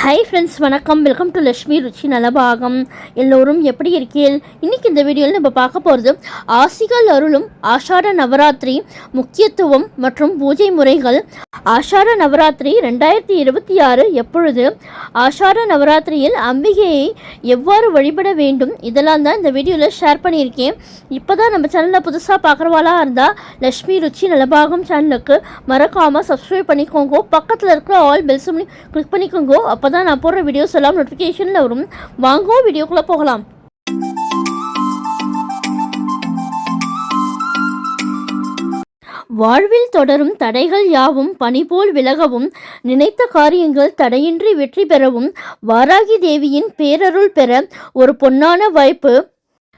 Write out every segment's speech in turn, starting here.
Hi friends, வணக்கம். Welcome to Lakshmi ருச்சி நலபாகம். எல்லோரும் எப்படி இருக்கீர்கள்? இன்றைக்கி இந்த வீடியோவில் நம்ம பார்க்க போகிறது ஆசிகள் அருளும் ஆஷாட நவராத்திரி முக்கியத்துவம் மற்றும் பூஜை முறைகள். ஆஷாட நவராத்திரி 2026 எப்பொழுது, ஆஷாட நவராத்திரியில் அம்பிகையை எவ்வாறு வழிபட வேண்டும், இதெல்லாம் தான் இந்த வீடியோவில் ஷேர் பண்ணியிருக்கேன். இப்போ தான் நம்ம சேனலில் புதுசாக பார்க்குறவாளாக இருந்தால் லக்ஷ்மி ருச்சி நலபாகம் சேனலுக்கு மறக்காமல் சப்ஸ்கிரைப் பண்ணிக்கோங்க. பக்கத்தில் இருக்கிற ஆல் பெல்ஸ் கிளிக் பண்ணிக்கோங்க. அப்போ தான் நான் போடுற வீடியோஸ் எல்லாம் நோட்டிஃபிகேஷனில் வரும். வாங்கோ வீடியோக்குள்ளே போகலாம். வாழ்வில் தொடரும் தடைகள் யாவும் பனிபோல் விலகவும், நினைத்த காரியங்கள் தடையின்றி வெற்றி பெறவும் வாராகி தேவியின் பேரருள் பெற ஒரு பொன்னான வாய்ப்பு.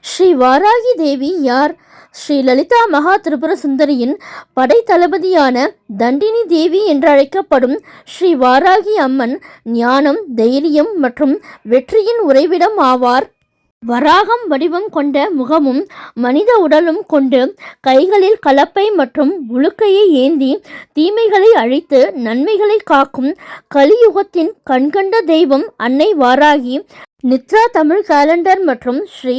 ஸ்ரீ வாராகி தேவி யார்? ஸ்ரீ லலிதா மகா திரிபுர சுந்தரியின் படை தளபதியான தண்டினி தேவி என்றழைக்கப்படும் ஸ்ரீ வாராகி அம்மன் ஞானம், தைரியம் மற்றும் வெற்றியின் உறைவிடம் ஆவார். வராகம் வடிவம் கொண்ட முகமும் மனித உடலும் கொண்டு கைகளில் கலப்பை மற்றும் உலுக்கையை ஏந்தி தீமைகளை அழித்து நன்மைகளை காக்கும் கலியுகத்தின் கண்கண்ட தெய்வம் அன்னை வாராகி. நித்ரா தமிழ் கேலண்டர் மற்றும் ஸ்ரீ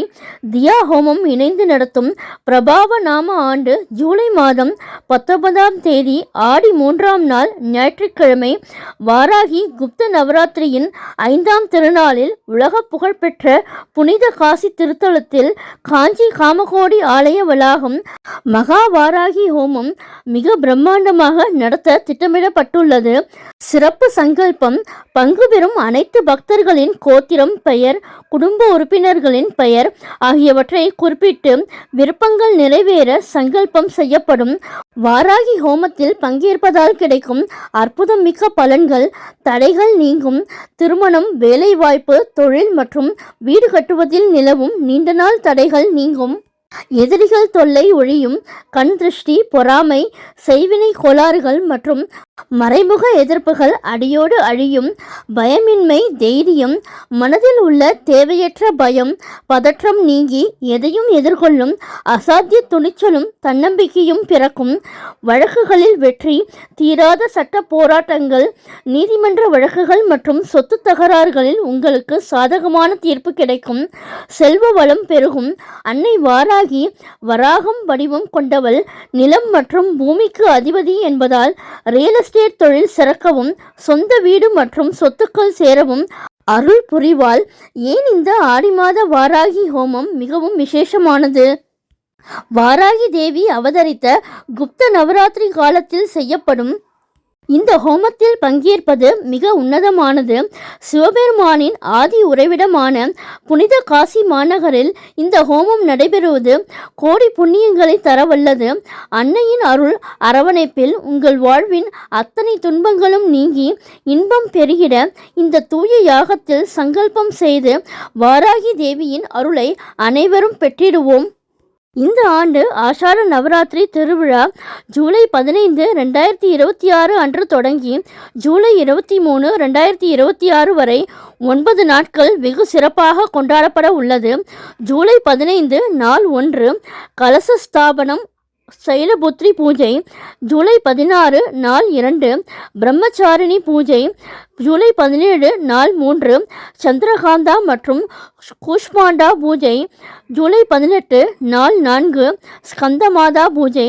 தியா ஹோமம் இணைந்து நடத்தும் பிரபாவ நாம ஆண்டு ஜூலை மாதம் 19ஆம் தேதி ஆடி 3ஆம் நாள் ஞாயிற்றுக்கிழமை வாராகி குப்த நவராத்திரியின் 5ஆம் திருநாளில் உலக புகழ்பெற்ற புனித காசி திருத்தலத்தில் காஞ்சி காமகோடி ஆலய வளாகம் மகா வாராகி ஹோமம் மிக பிரம்மாண்டமாக நடத்த திட்டமிடப்பட்டுள்ளது. சிறப்பு சங்கல்பம்: பங்கு பெறும் அனைத்து பக்தர்களின் கோத்திரம், பெயர், குடும்ப உறுப்பினர்களின் பெயர் ஆகியவற்றை குறிப்பிட்டு விருப்பங்கள் நிறைவேற சங்கல்பம் செய்யப்படும். வாராகி ஹோமத்தில் பங்கேற்பதால் கிடைக்கும் அற்புதம் மிக்க பலன்கள்: தடைகள் நீங்கும், திருமணம், வேலைவாய்ப்பு, தொழில் மற்றும் வீடு கட்டுவதில் நிலவும் நீண்ட நாள் தடைகள் நீங்கும், எதிரிகள் தொல்லை ஒழியும், கண் திருஷ்டி, பொறாமை, செய்வினை கோளாறுகள் மற்றும் மறைமுக எதிர்ப்புகள் அடியோடு அழியும், பயமின்மை, தைரியம், மனதில் உள்ள தேவையற்ற பயம், பதற்றம் நீங்கி எதையும் எதிர்கொள்ளும் அசாத்திய துணிச்சலும் தன்னம்பிக்கையும் பிறக்கும், வழக்குகளில் வெற்றி, தீராத சட்ட போராட்டங்கள், நீதிமன்ற வழக்குகள் மற்றும் சொத்து தகராறுகளில் உங்களுக்கு சாதகமான தீர்ப்பு கிடைக்கும், செல்வ வளம் பெருகும். அன்னை வாராகி வராகம் வடிவம் கொண்டவள், நிலம் மற்றும் பூமிக்கு அதிபதி என்பதால் ரியல் எஸ்டேட் தொழில் சிறக்கவும், சொந்த வீடு மற்றும் சொத்துக்கள் சேரவும் அருள் புரிவாள். ஏன் இந்த ஆடி மாத வாராகி ஹோமம் மிகவும் விசேஷமானது? வாராகி தேவி அவதரித்த குப்த நவராத்திரி காலத்தில் செய்யப்படும் இந்த ஹோமத்தில் பங்கேற்பது மிக உன்னதமானது. சிவபெருமானின் ஆதி உறைவிடமான புனித காசி மாநகரில் இந்த ஹோமம் நடைபெறுவது கோடி புண்ணியங்களை தரவல்லது. அன்னையின் அருள் அரவணைப்பில் உங்கள் வாழ்வின் அத்தனை துன்பங்களும் நீங்கி இன்பம் பெருகிட இந்த தூய யாகத்தில் சங்கல்பம் செய்து வாராகி தேவியின் அருளை அனைவரும் பெற்றிடுவோம். இந்த ஆண்டு ஆஷாட நவராத்திரி திருவிழா ஜூலை 15, 2026 அன்று தொடங்கி ஜூலை 23, 2026 வரை 9 நாட்கள் வெகு சிறப்பாக கொண்டாடப்பட உள்ளது. ஜூலை 15 நாள் 1 கலச ஸ்தாபனம், சைலபுத்ரி பூஜை. ஜூலை 16 நாள் 2 பிரம்மச்சாரிணி பூஜை. ஜூலை 17 நாள் 3 சந்திரகாந்தா மற்றும் கூஷ்மாண்டா பூஜை. ஜூலை 18 நாள் 4 ஸ்கந்தமாதா பூஜை.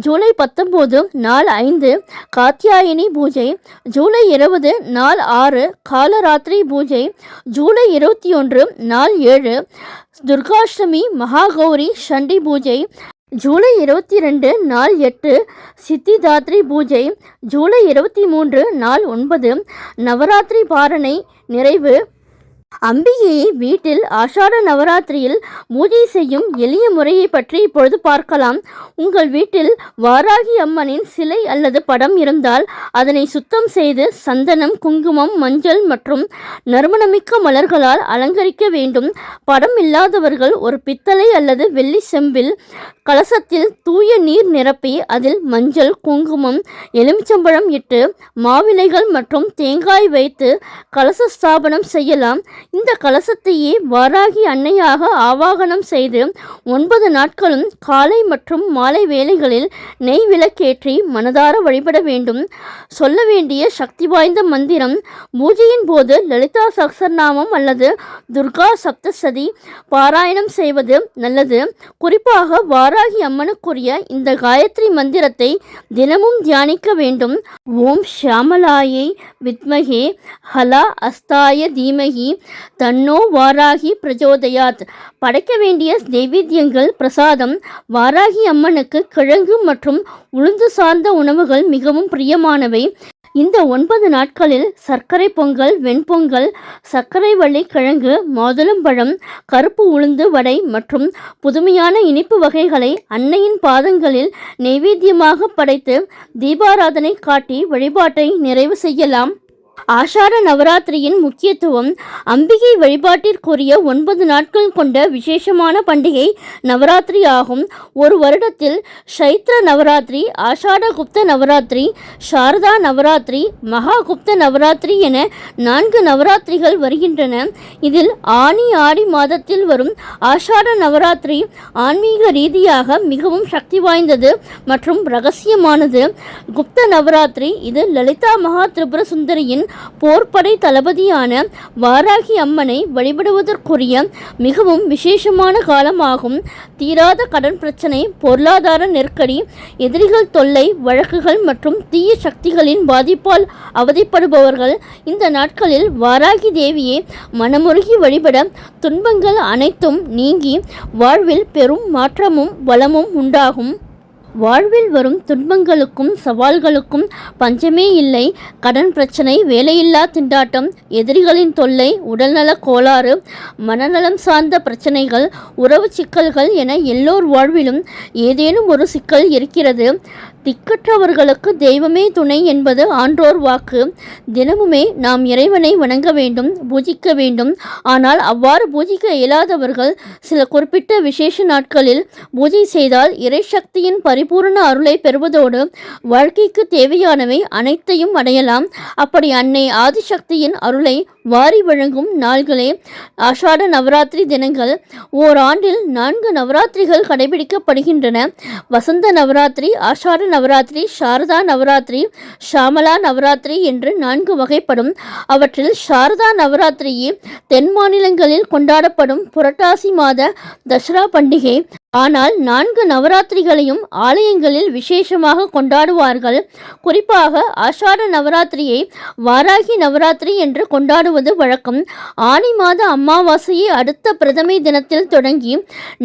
ஜூலை 19 நாள் 5 காத்யாயினி பூஜை. ஜூலை 20 நாள் 6 காலராத்திரி பூஜை. ஜூலை 21 நாள் 7 துர்காஷ்டமி மகாகௌரி சண்டி பூஜை. ஜூலை 22 நாள் 8 சித்திதாத்ரி பூஜை. ஜூலை 23 நாள் 9 நவராத்திரி பாரணை நிறைவு. அம்பிகையை வீட்டில் ஆஷாட நவராத்திரியில் பூஜை செய்யும் எளிய முறையை பற்றி இப்பொழுது பார்க்கலாம். உங்கள் வீட்டில் வாராகி அம்மனின் சிலை அல்லது படம் இருந்தால் அதனை சுத்தம் செய்து சந்தனம், குங்குமம், மஞ்சள் மற்றும் நறுமணமிக்க மலர்களால் அலங்கரிக்க வேண்டும். படம் இல்லாதவர்கள் ஒரு பித்தளை அல்லது வெள்ளி செம்பில் கலசத்தில் தூய நீர் நிரப்பி அதில் மஞ்சள், குங்குமம், எலுமிச்சம்பழம் இட்டு மாவிலைகள் மற்றும் தேங்காய் வைத்து கலச ஸ்தாபனம் செய்யலாம். இந்த கலசத்தையே வாராகி அன்னையாக ஆவாகனம் செய்து 9 நாட்களும் காலை மற்றும் மாலை வேளைகளில் நெய் விளக்கேற்றி மனதார வழிபட வேண்டும். சொல்ல வேண்டிய சக்தி வாய்ந்த மந்திரம்: பூஜையின் போது லலிதா சஹஸ்ரநாமம் அல்லது துர்கா சப்தசதி பாராயணம் செய்வது நல்லது. குறிப்பாக வாராகி அம்மனுக்குரிய இந்த காயத்ரி மந்திரத்தை தினமும் தியானிக்க வேண்டும். ஓம் ஷியாமளாயை வித்மகே ஹலா அஸ்தாய தீமகி தன்னோ வாராகி பிரஜோதயாத். படைக்க வேண்டிய நைவேத்தியங்கள்: பிரசாதம். வாராகி அம்மனுக்கு கிழங்கு மற்றும் உளுந்து சார்ந்த உணவுகள் மிகவும் பிரியமானவை. இந்த 9 நாட்களில் சர்க்கரை பொங்கல், வெண்பொங்கல், சர்க்கரை வள்ளி கிழங்கு, மாதுளம்பழம், கருப்பு உளுந்து வடை மற்றும் புதுமையான இனிப்பு வகைகளை அன்னையின் பாதங்களில் நைவேத்தியமாக படைத்து தீபாராதனை காட்டி வழிபாட்டை நிறைவு செய்யலாம். ஆஷாட நவராத்திரியின் முக்கியத்துவம்: அம்பிகை வழிபாட்டிற்குரிய 9 நாட்கள் கொண்ட விசேஷமான பண்டிகை நவராத்திரி ஆகும். ஒரு வருடத்தில் சைத்ர நவராத்திரி, ஆஷாட குப்த நவராத்திரி, சாரதா நவராத்திரி, மகா குப்த நவராத்திரி என 4 நவராத்திரிகள் வருகின்றன. இதில் ஆனி ஆடி மாதத்தில் வரும் ஆஷாட நவராத்திரி ஆன்மீக ரீதியாக மிகவும் சக்தி வாய்ந்தது மற்றும் ரகசியமானது. குப்த நவராத்திரி இது லலிதா மகா திரிபுர சுந்தரியின் போர்ப்படை தளபதியான வாராகி அம்மனை வழிபடுவதற்குரிய மிகவும் விசேஷமான காலமாகும். தீராத கடன் பிரச்சனை, பொருளாதார நெருக்கடி, எதிரிகள் தொல்லை, வழக்குகள் மற்றும் தீய சக்திகளின் பாதிப்பால் அவதிப்படுபவர்கள் இந்த நாட்களில் வாராகி தேவியை மனமுருகி வழிபட துன்பங்கள் அனைத்தும் நீங்கி வாழ்வில் பெரும் மாற்றமும் வளமும் உண்டாகும். வாழ்வில் வரும் துன்பங்களுக்கும் சவால்களுக்கும் பஞ்சமே இல்லை. கடன் பிரச்சனை, வேலையில்லா திண்டாட்டம், எதிரிகளின் தொல்லை, உடல்நல கோளாறு, மனநலம் சார்ந்த பிரச்சனைகள், உறவு சிக்கல்கள் என எல்லோர் வாழ்விலும் ஏதேனும் ஒரு சிக்கல் இருக்கிறது. திக்கற்றவர்களுக்கு தெய்வமே துணை என்பது ஆன்றோர் வாக்கு. தினமுமே நாம் இறைவனை வணங்க வேண்டும், பூஜிக்க வேண்டும். ஆனால் அவ்வாறு பூஜிக்க இயலாதவர்கள் சில குறிப்பிட்ட விசேஷ நாட்களில் பூஜை செய்தால் இறை சக்தியின் பரிபூர்ண அருளை பெறுவதோடு வாழ்க்கைக்கு தேவையானவை அனைத்தையும் அடையலாம். அப்படி அன்னை ஆதிசக்தியின் அருளை வாரி வழங்கும் நாள்களே ஆஷாட நவராத்திரி தினங்கள். ஓராண்டில் 4 நவராத்திரிகள் கடைபிடிக்கப்படுகின்றன. வசந்த நவராத்திரி, ஆஷாட நவராத்திரி, சாரதா நவராத்திரி, ஷாமலா நவராத்திரி என்று 4 வகைப்படும். அவற்றில் சாரதா நவராத்திரியே தென் மாநிலங்களில் கொண்டாடப்படும் புரட்டாசி மாத தசரா பண்டிகை. ஆனால் 4 நவராத்திரிகளையும் ஆலயங்களில் விசேஷமாக கொண்டாடுவார்கள். குறிப்பாக ஆஷாட நவராத்திரியை வாராகி நவராத்திரி என்று கொண்டாடுவது வழக்கம். ஆனி மாத அமாவாசையை அடுத்த பிரதமை தினத்தில் தொடங்கி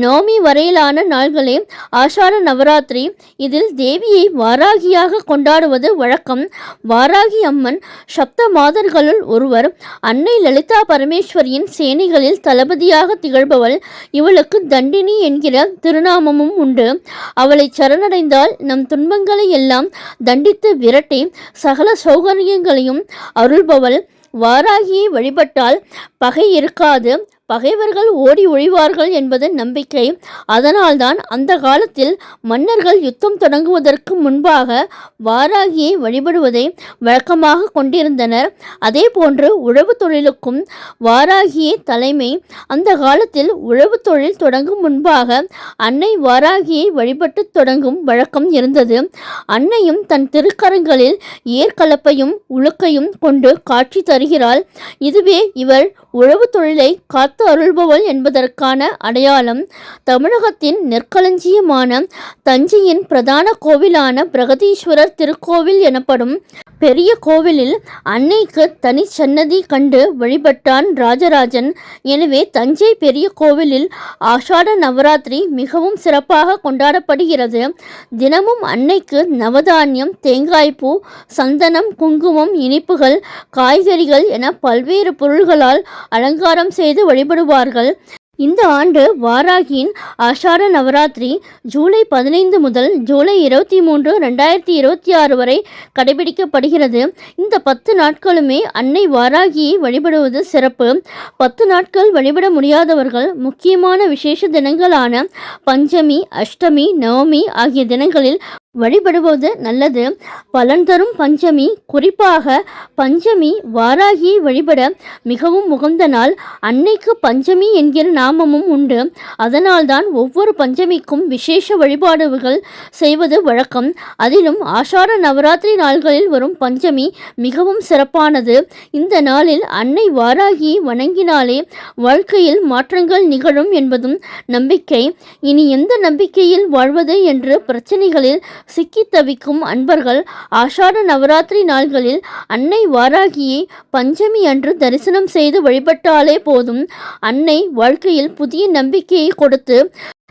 நவமி வரையிலான நாள்களே ஆஷாட நவராத்திரி. இதில் தேவியை வாராகியாக கொண்டாடுவது வழக்கம். வாராகி அம்மன் சப்த மாதர்களுள் ஒருவர். அன்னை லலிதா பரமேஸ்வரியின் சேனைகளில் தளபதியாக திகழ்பவள். இவளுக்கு தண்டினி என்கிற திருநாமமும் உண்டு. அவளை சரணடைந்தால் நம் துன்பங்களை எல்லாம் தண்டித்து விரட்டி சகல சௌகரியங்களையும் அருள்பவள். வாராகியை வழிபட்டால் பகை இருக்காது, பகைவர்கள் ஓடி ஒழிவார்கள் என்பது நம்பிக்கை. அதனால்தான் அந்த காலத்தில் மன்னர்கள் யுத்தம் தொடங்குவதற்கு முன்பாக வாராகியை வழிபடுவதை வழக்கமாக கொண்டிருந்தனர். அதே போன்று உழவு தொழிலுக்கும் வாராகியே தலைமை. அந்த காலத்தில் உழவு தொழில் தொடங்கும் முன்பாக அன்னை வாராகியை வழிபட்டு தொடங்கும் வழக்கம் இருந்தது. அன்னையும் தன் திருக்கரங்களில் ஏற்கலப்பையும் உழுக்கையும் கொண்டு காட்சி தருகிறாள். இதுவே இவள் உழவு தொழிலை காத்து அருள்பவள் என்பதற்கான அடையாளம். தமிழகத்தின் நெற்களஞ்சியமான தஞ்சையின் பிரதான கோவிலான பிரகதீஸ்வரர் திருக்கோவில் எனப்படும் பெரிய கோவிலில் அன்னைக்கு தனி சன்னதி கண்டு வழிபட்டான் ராஜராஜன். எனவே தஞ்சை பெரிய கோவிலில் ஆஷாட நவராத்திரி மிகவும் சிறப்பாக கொண்டாடப்படுகிறது. தினமும் அன்னைக்கு நவதானியம், தேங்காய்ப்பூ, சந்தனம், குங்குமம், இனிப்புகள், காய்கறிகள் என பல்வேறு பொருள்களால் அலங்காரம் செய்து வழிபடுவார்கள். இந்த ஆண்டு வாராகியின் ஆஷாட நவராத்திரி ஜூலை 15 முதல் ஜூலை 23, 2026 வரை கடைபிடிக்கப்படுகிறது. இந்த 10 நாட்களுமே அன்னை வாராகியை வழிபடுவது சிறப்பு. 10 நாட்கள் வழிபட முடியாதவர்கள் முக்கியமான விசேஷ தினங்களான பஞ்சமி, அஷ்டமி, நவமி ஆகிய தினங்களில் வழிபடுவது நல்லது. பலன் தரும் பஞ்சமி. குறிப்பாக பஞ்சமி வாராகியை வழிபட மிகவும் உகந்த நாள். அன்னைக்கு பஞ்சமி என்கிற நாமமும் உண்டு. அதனால்தான் ஒவ்வொரு பஞ்சமிக்கும் விசேஷ வழிபாடுகள் செய்வது வழக்கம். அதிலும் ஆஷாட நவராத்திரி நாள்களில் வரும் பஞ்சமி மிகவும் சிறப்பானது. இந்த நாளில் அன்னை வாராகியை வணங்கினாலே வாழ்க்கையில் மாற்றங்கள் நிகழும் என்பதும் நம்பிக்கை. இனி எந்த நம்பிக்கையில் வாழ்வது என்று பிரச்சனைகளில் சிக்கி தவிக்கும் அன்பர்கள் ஆஷாட நவராத்திரி நாள்களில் அன்னை வாராகியை பஞ்சமி அன்று தரிசனம் செய்து வழிபட்டாலே போதும். அன்னை வாழ்க்கையில் புதிய நம்பிக்கையை கொடுத்து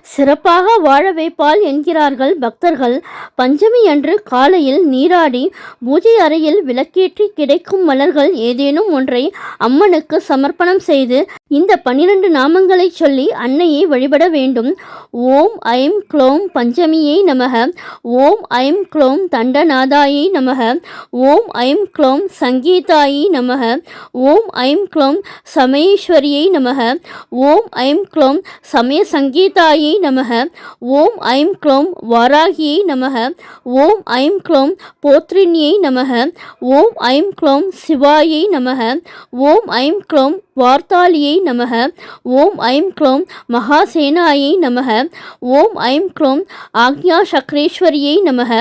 சிறப்பாக வாழ வைப்பாள் என்கிறார்கள் பக்தர்கள். பஞ்சமி அன்று காலையில் நீராடி பூஜை அறையில் விளக்கேற்றி கிடைக்கும் மலர்கள் ஏதேனும் ஒன்றை அம்மனுக்கு சமர்ப்பணம் செய்து இந்த 12 நாமங்களை சொல்லி அன்னையை வழிபட வேண்டும். ஓம் ஐம் க்ளோம் பஞ்சமியை நமக. ஓம் ஐம் க்ளோம் தண்டநாதாயை நமக. ஓம் ஐம் க்ளோம் சங்கீதாயை நமக. ஓம் ஐம் க்ளோம் சமயேஸ்வரியை நமக. ஓம் ஐம் க்ளோம் சமய சங்கீதாயை நமக. ஓம் ஐம் க்ளோம் வாராகியை நமக. ஓம் ஐம் க்ளோம் போத்ரின்யை நமக. ஓம் ஐம் க்ளோம் சிவாயை நமக. ஓம் ஐம் க்ளோம் வார்த்தாலியை நமக. ஓம் ஐம் க்ளோம் மகாசேனாயை நமக. ஓம் ஐம் க்ளோம் ஆக்ஞா சக்ரேஸ்வரியை நமக.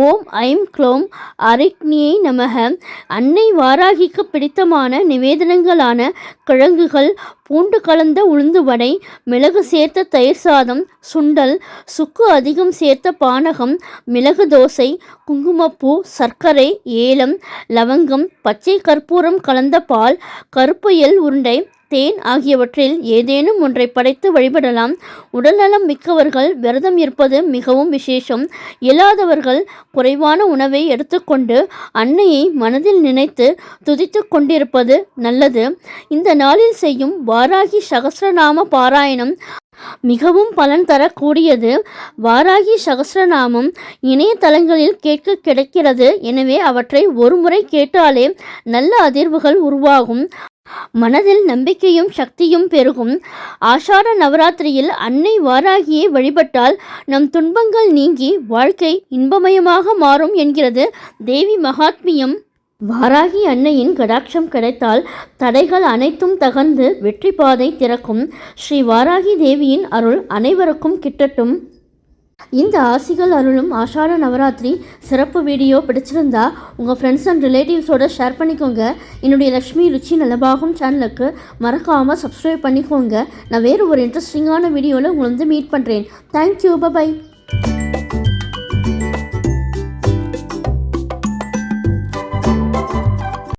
ஓம் ஐம் க்ளோம் அரிக்னியை நமக. அன்னை வாராகிக்கு பிடித்தமான நிவேதனங்களான கிழங்குகள், பூண்டு கலந்த உளுந்து வடை, மிளகு சேர்த்த தயிர் சாதம், சுண்டல், சுக்கு அதிகம் சேர்த்த பானகம், மிளகு தோசை, குங்குமப்பூ, சர்க்கரை, ஏலம், லவங்கம், பச்சை கற்பூரம் கலந்த பால், கருப்பு எள் உருண்டை, தேன் ஆகியவற்றில் ஏதேனும் ஒன்றை படைத்து வழிபடலாம். உடல்நலம் மிக்கவர்கள் விரதம் இருப்பது மிகவும் விசேஷம். இயலாதவர்கள் குறைவான உணவை எடுத்துக்கொண்டு அன்னையை மனதில் நினைத்து துதித்து கொண்டிருப்பது நல்லது. இந்த நாளில் செய்யும் வாராகி சகஸ்ரநாம பாராயணம் மிகவும் பலன் தரக்கூடியது. வாராகி சகஸ்ரநாமம் இணையதளங்களில் கேட்க கிடைக்கிறது. எனவே அவற்றை ஒருமுறை கேட்டாலே நல்ல அதிர்வுகள் உருவாகும். மனதில் நம்பிக்கையும் சக்தியும் பெருகும். ஆஷாட நவராத்திரியில் அன்னை வாராகியை வழிபட்டால் நம் துன்பங்கள் நீங்கி வாழ்க்கை இன்பமயமாக மாறும் என்கிறது தேவி மகாத்மியம். வாராகி அன்னையின் கடாட்சம் கிடைத்தால் தடைகள் அனைத்தும் தகர்ந்து வெற்றி பாதை திறக்கும். ஸ்ரீ வாராகி தேவியின் அருள் அனைவருக்கும் கிட்டட்டும். இந்த ஆசிகள் அருளும் ஆஷாட நவராத்திரி சிறப்பு வீடியோ பிடிச்சிருந்தா உங்கள் ஃப்ரெண்ட்ஸ் அண்ட் ரிலேட்டிவ்ஸோட ஷேர் பண்ணிக்கோங்க. என்னுடைய லக்ஷ்மி ருச்சி நலபாகம் சேனலுக்கு மறக்காமல் சப்ஸ்கிரைப் பண்ணிக்கோங்க. நான் வேறு ஒரு இன்ட்ரெஸ்டிங்கான வீடியோவில் உங்களை மீட் பண்ணுறேன். தேங்க்யூ. பை.